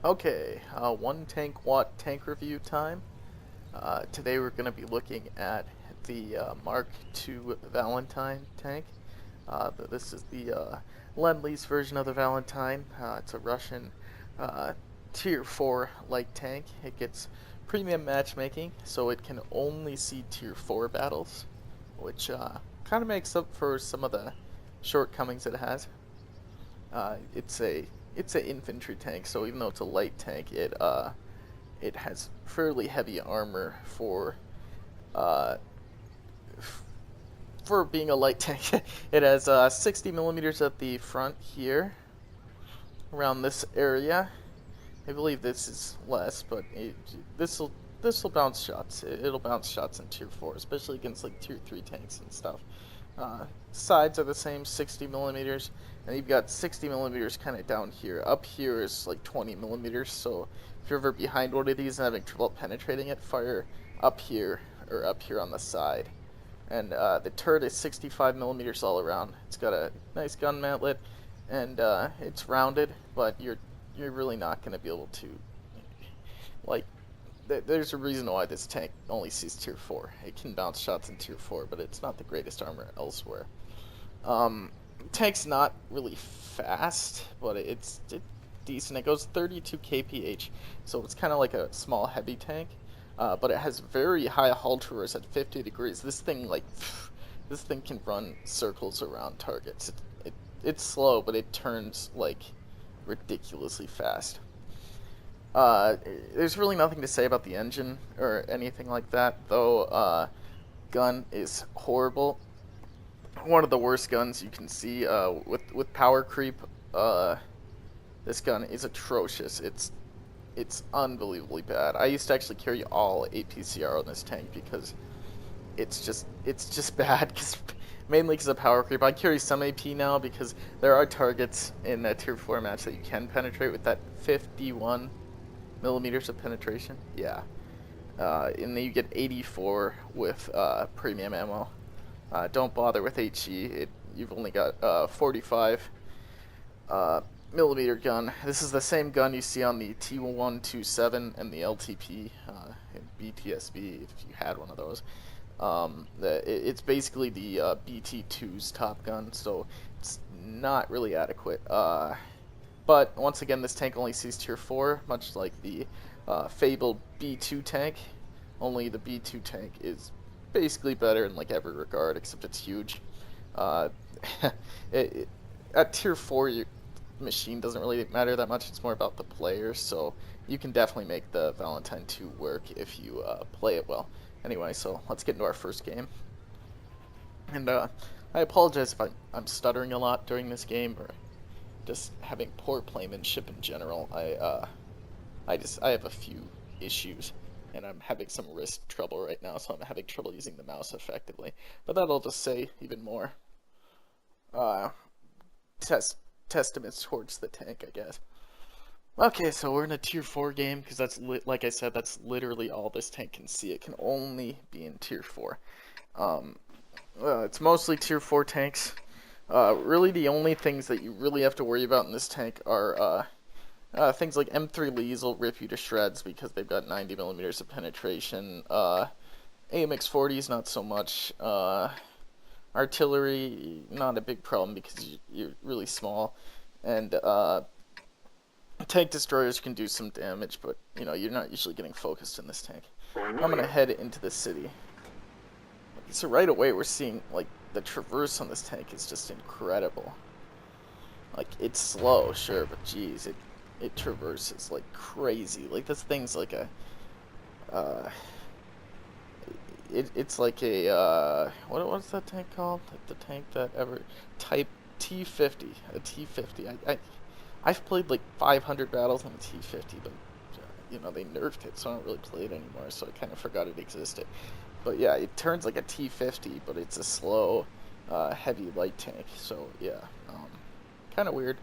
Okay, one tank WoT tank review time. Today we're going to be looking at the Mark II Valentine tank. This is the Lend-Lease version of the Valentine. It's a Russian uh, Tier 4 light tank. It gets premium matchmaking, so it can only see Tier 4 battles, which kind of makes up for some of the shortcomings it has. It's a infantry tank, so even though it's a light tank, it has fairly heavy armor uh, for being a light tank. It has 60 millimeters at the front here, around this area. I believe this is less, but this will bounce shots. It'll bounce shots in Tier 4, especially against like Tier 3 tanks and stuff. Sides are the same, 60 millimeters, and you've got 60 millimeters kind of down here. Up here is like 20 millimeters, so if you're ever behind one of these and having trouble penetrating it, fire up here or up here on the side. And the turret is 65 millimeters all around. It's got a nice gun mantlet, and it's rounded, but you're really not going to be able to like. There's a reason why this tank only sees Tier 4. It can bounce shots in Tier 4, but it's not the greatest armor elsewhere. Tank's not really fast, but it's decent. It goes 32 kph, so it's kind of like a small heavy tank. But it has very high hull traverse at 50 degrees. This thing can run circles around targets. It's slow, but it turns like ridiculously fast. There's really nothing to say about the engine or anything like that, though. Gun is horrible. One of the worst guns you can see. With power creep. This gun is atrocious. It's unbelievably bad. I used to actually carry all APCR on this tank because it's just bad. Mainly because of power creep. I carry some AP now because there are targets in a Tier 4 match that you can penetrate with that 51 millimeters of penetration. Yeah. And then you get 84 with premium ammo. Don't bother with HE. You've only got 45 millimeter gun. This is the same gun you see on the T127 and the LTP and BTSB if you had one of those. It's basically the BT2's top gun, so it's not really adequate. But once again, this tank only sees Tier 4, much like the fabled B2 tank. Only the B2 tank is basically better in like every regard, except it's huge. Uh, at Tier 4, your machine doesn't really matter that much. It's more about the players, so you can definitely make the Valentine II work if you play it well. Anyway, so let's get into our first game. And I apologize if I'm stuttering a lot during this game, or just having poor playmanship in general. I have a few issues, and I'm having some wrist trouble right now, so I'm having trouble using the mouse effectively. But that'll just say even more uh, testaments towards the tank, I guess. Okay, so we're in a Tier 4 game, because like I said, that's literally all this tank can see. It can only be in Tier 4. It's mostly Tier 4 tanks. Really the only things that you really have to worry about in this tank are things like M3 Lees will rip you to shreds because they've got 90 millimeters of penetration. AMX-40s, not so much. Artillery, not a big problem because you're really small. And tank destroyers can do some damage, but you're not usually getting focused in this tank. I'm gonna head into the city. So right away we're seeing like the traverse on this tank is just incredible. Like, it's slow, sure, but geez, it traverses like crazy. Like, this thing's like a uh it's like a what's that tank called? Like the tank that ever type T50, a T50. I've played like 500 battles on a T50, but they nerfed it, so I don't really play it anymore, so I kind of forgot it existed. But yeah, it turns like a T50, but it's a slow, heavy light tank. So yeah, kind of weird.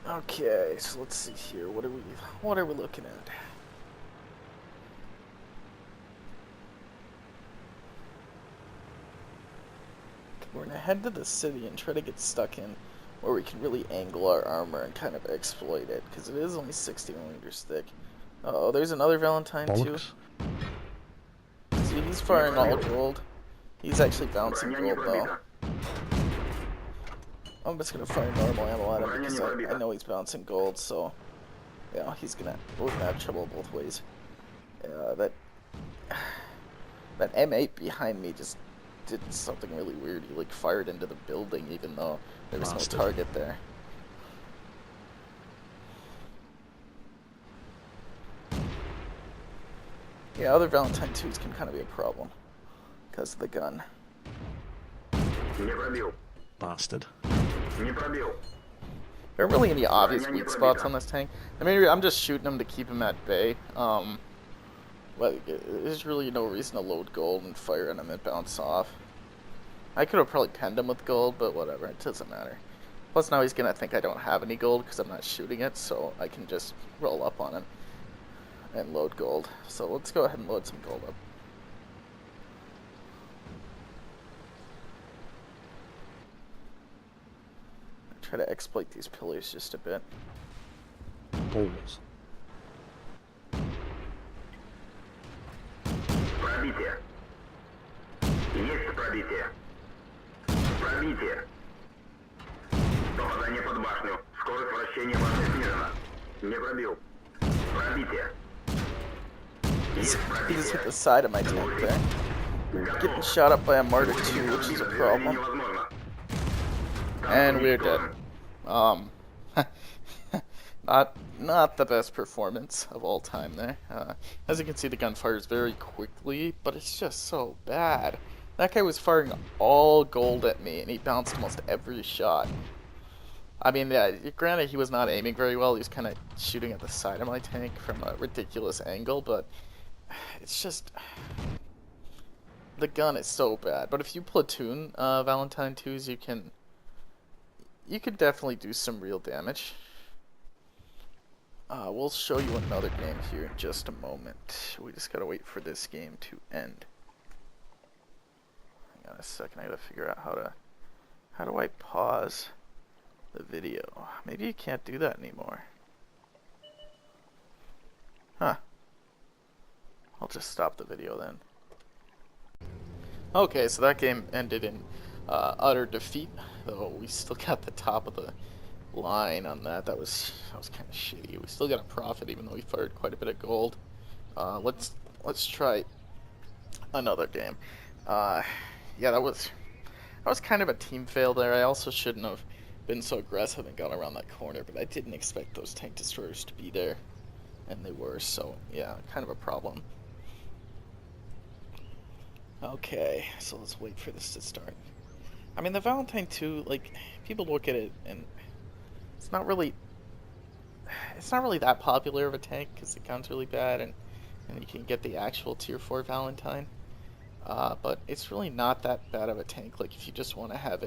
Okay, so let's see here. What are we looking at? We're gonna head to the city and try to get stuck in. where we can really angle our armor and kind of exploit it, because it is only 60 millimeters thick. Uh-oh, there's another Valentine II. Bollocks. See, he's firing all gold. He's actually bouncing gold, though. I'm just gonna fire normal ammo at him because I know he's bouncing gold, so yeah, we're gonna have trouble both ways. That M8 behind me just did something really weird. He like fired into the building even though there was no target there. Yeah, other Valentine IIs can kind of be a problem because of the gun. Bastard. There aren't really any obvious weak spots on this tank. I mean, I'm just shooting him to keep him at bay. Like, there's really no reason to load gold and fire on him and bounce off. I could have probably penned him with gold, but whatever, it doesn't matter. Plus now he's gonna think I don't have any gold because I'm not shooting it, so I can just roll up on him and load gold. So let's go ahead and load some gold up. Try to exploit these pillars just a bit. Balls. Пробитие. Есть пробитие. Пробитие. Попадание под башню. Скорость вращения башни снижена. Не пробил. Пробитие. He just hit the side of my tank there. Getting shot up by a Martyr II, which is a problem. And we're dead. Not the best performance of all time there. As you can see, the gun fires very quickly, but it's just so bad. That guy was firing all gold at me, and he bounced almost every shot. I mean, yeah, granted, he was not aiming very well. He was kind of shooting at the side of my tank from a ridiculous angle, but it's just... the gun is so bad. But if you platoon Valentine IIs, you can definitely do some real damage. We'll show you another game here in just a moment. We just gotta wait for this game to end. Hang on a second, I gotta figure out how do I pause the video? Maybe you can't do that anymore. Huh. I'll just stop the video then. Okay, so that game ended in utter defeat, though we still got the top of the line on that. That was kind of shitty. We still got a profit even though we fired quite a bit of gold. Let's try another game. Yeah, that was kind of a team fail there. I also shouldn't have been so aggressive and gone around that corner, but I didn't expect those tank destroyers to be there, and they were, so yeah, kind of a problem. Okay, so let's wait for this to start. I mean, the Valentine II, like, people look at it and it's not really that popular of a tank because the gun's really bad and you can get the actual tier 4 Valentine. But it's really not that bad of a tank. Like, if you just want to have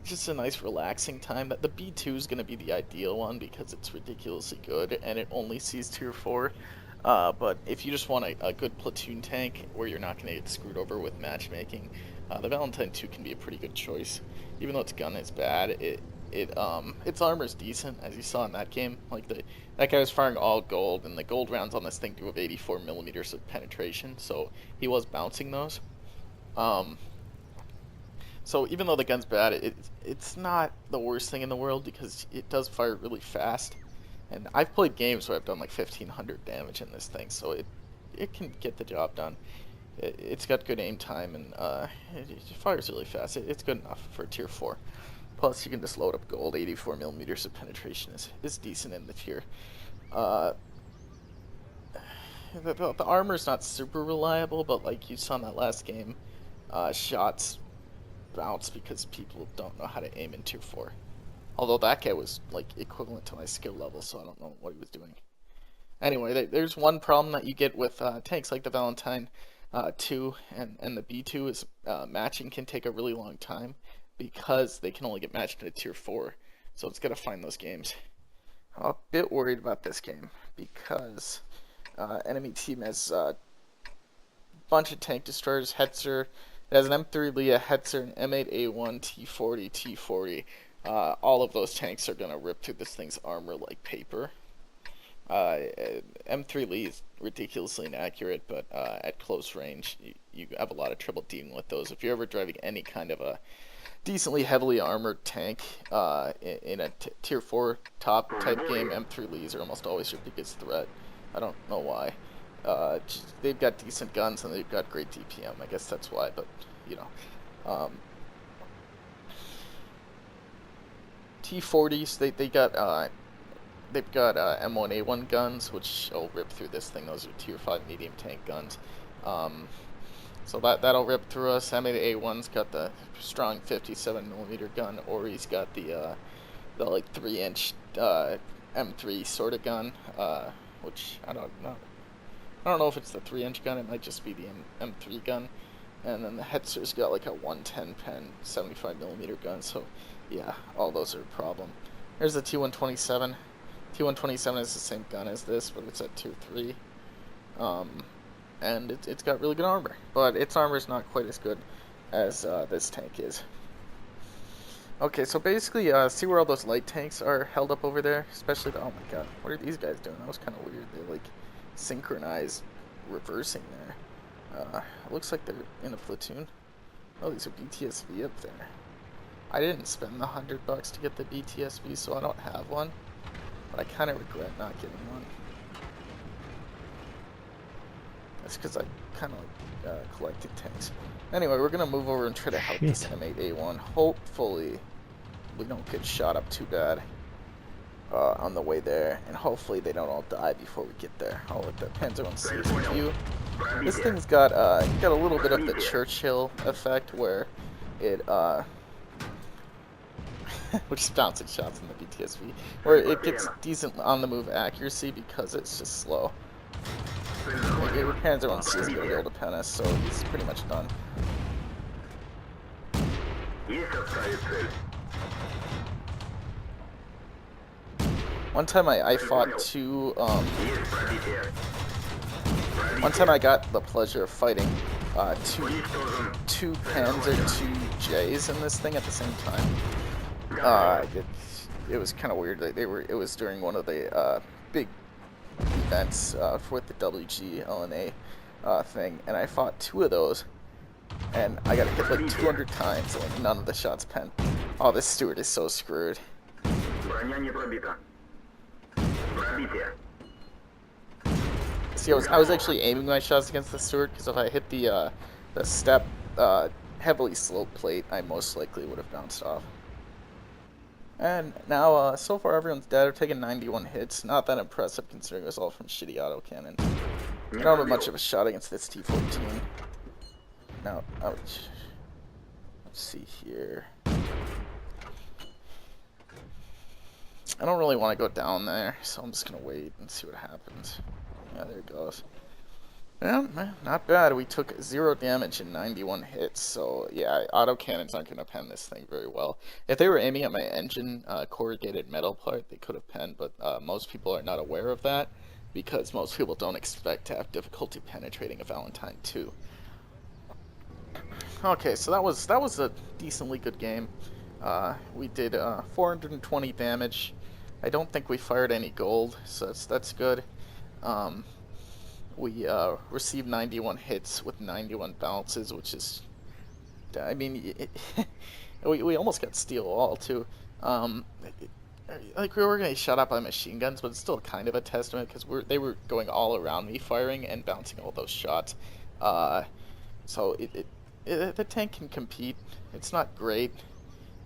just a nice relaxing time, that the B2 is going to be the ideal one because it's ridiculously good and it only sees tier 4. But if you just want a good platoon tank where you're not going to get screwed over with matchmaking, the Valentine II can be a pretty good choice. Even though its gun is bad, its armor is decent, as you saw in that game. Like, that guy was firing all gold, and the gold rounds on this thing do have 84 millimeters of penetration, so he was bouncing those. So even though the gun's bad, it's not the worst thing in the world because it does fire really fast. And I've played games where I've done like 1500 damage in this thing, so it can get the job done. It's got good aim time, and it fires really fast. It's good enough for tier 4. Plus, you can just load up gold. 84 millimeters of penetration is decent in the tier. The armor's not super reliable, but like you saw in that last game, shots bounce because people don't know how to aim in tier 4. Although that guy was like equivalent to my skill level, so I don't know what he was doing. Anyway, there's one problem that you get with tanks like the Valentine II and the B2 is matching can take a really long time because they can only get matched at tier 4. So it's got to find those games. I'm a bit worried about this game because enemy team has a bunch of tank destroyers. Hetzer It has an M3 Lee, a Hetzer, an M8A1, T40, T40. All of those tanks are going to rip through this thing's armor like paper. M3 Lee is ridiculously inaccurate, but at close range, you have a lot of trouble dealing with those. If you're ever driving any kind of a decently heavily armored tank in a tier 4 top type game, M3 Lees are almost always your biggest threat. I don't know why. They've got decent guns and they've got great DPM. I guess that's why, but you know. T40s, they've got M1A1 guns, which will rip through this thing. Those are tier 5 medium tank guns. So that'll rip through us. M8A1's got the strong 57mm gun. Ori's got the like 3-inch M3 sort of gun, which I don't know. I don't know if it's the 3-inch gun. It might just be the M3 gun. And then the Hetzer's got like a 110 pen 75mm gun. So yeah, all those are a problem. There's the T127. T127 is the same gun as this, but it's at tier 3. And it's got really good armor, but its armor is not quite as good as this tank is. Okay, so basically, see where all those light tanks are held up over there? Especially the, oh my god, what are these guys doing? That was kind of weird. They're like synchronized reversing there. It looks like they're in a platoon. Oh, these are BTSV up there. I didn't spend the $100 to get the BTSV, so I don't have one. But I kind of regret not getting one. That's because I kind of like collected tanks. Anyway, we're going to move over and try to help this M8A1. Hopefully, we don't get shot up too bad on the way there. And hopefully they don't all die before we get there. I'll let the Panzer I see some view. This thing's got a little bit of the Churchill effect where it... which is bouncing shots in the BTSV, where it gets decent on-the-move accuracy because it's just slow. Your Panzer I is going to be able to pen us, so he's pretty much done. One time I fought two, one time I got the pleasure of fighting two Panzer II Js in this thing at the same time. It was kind of weird. It was during one of the big events with the WG LNA thing, and I fought two of those, and I got hit like 200 times, and like, none of the shots penned. Oh, this Stewart is so screwed. See, I was actually aiming my shots against the Stewart, because if I hit the step heavily sloped plate, I most likely would have bounced off. And now, so far everyone's dead. I've taken 91 hits. Not that impressive considering it was all from shitty autocannon. I don't have much of a shot against this T-14. Now, ouch. Let's see here. I don't really want to go down there, so I'm just going to wait and see what happens. Yeah, there it goes. Yeah, not bad. We took 0 damage in 91 hits, so yeah, autocannons aren't going to pen this thing very well. If they were aiming at my engine corrugated metal part, they could have penned, but most people are not aware of that because most people don't expect to have difficulty penetrating a Valentine II. Okay, so that was a decently good game. We did 420 damage. I don't think we fired any gold, so that's good. We received 91 hits with 91 bounces, which is, I mean, we almost got steel all too. Like we were getting shot up by machine guns, but it's still kind of a testament because they were going all around me firing and bouncing all those shots. So the tank can compete. It's not great,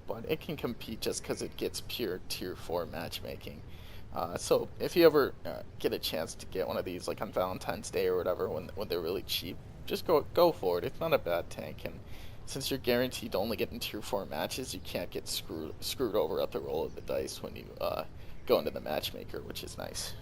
but it can compete just because it gets pure tier 4 matchmaking. So if you ever get a chance to get one of these, like on Valentine's Day or whatever, when they're really cheap, just go for it. It's not a bad tank, and since you're guaranteed to only get in tier 4 matches, you can't get screwed over at the roll of the dice when you go into the matchmaker, which is nice.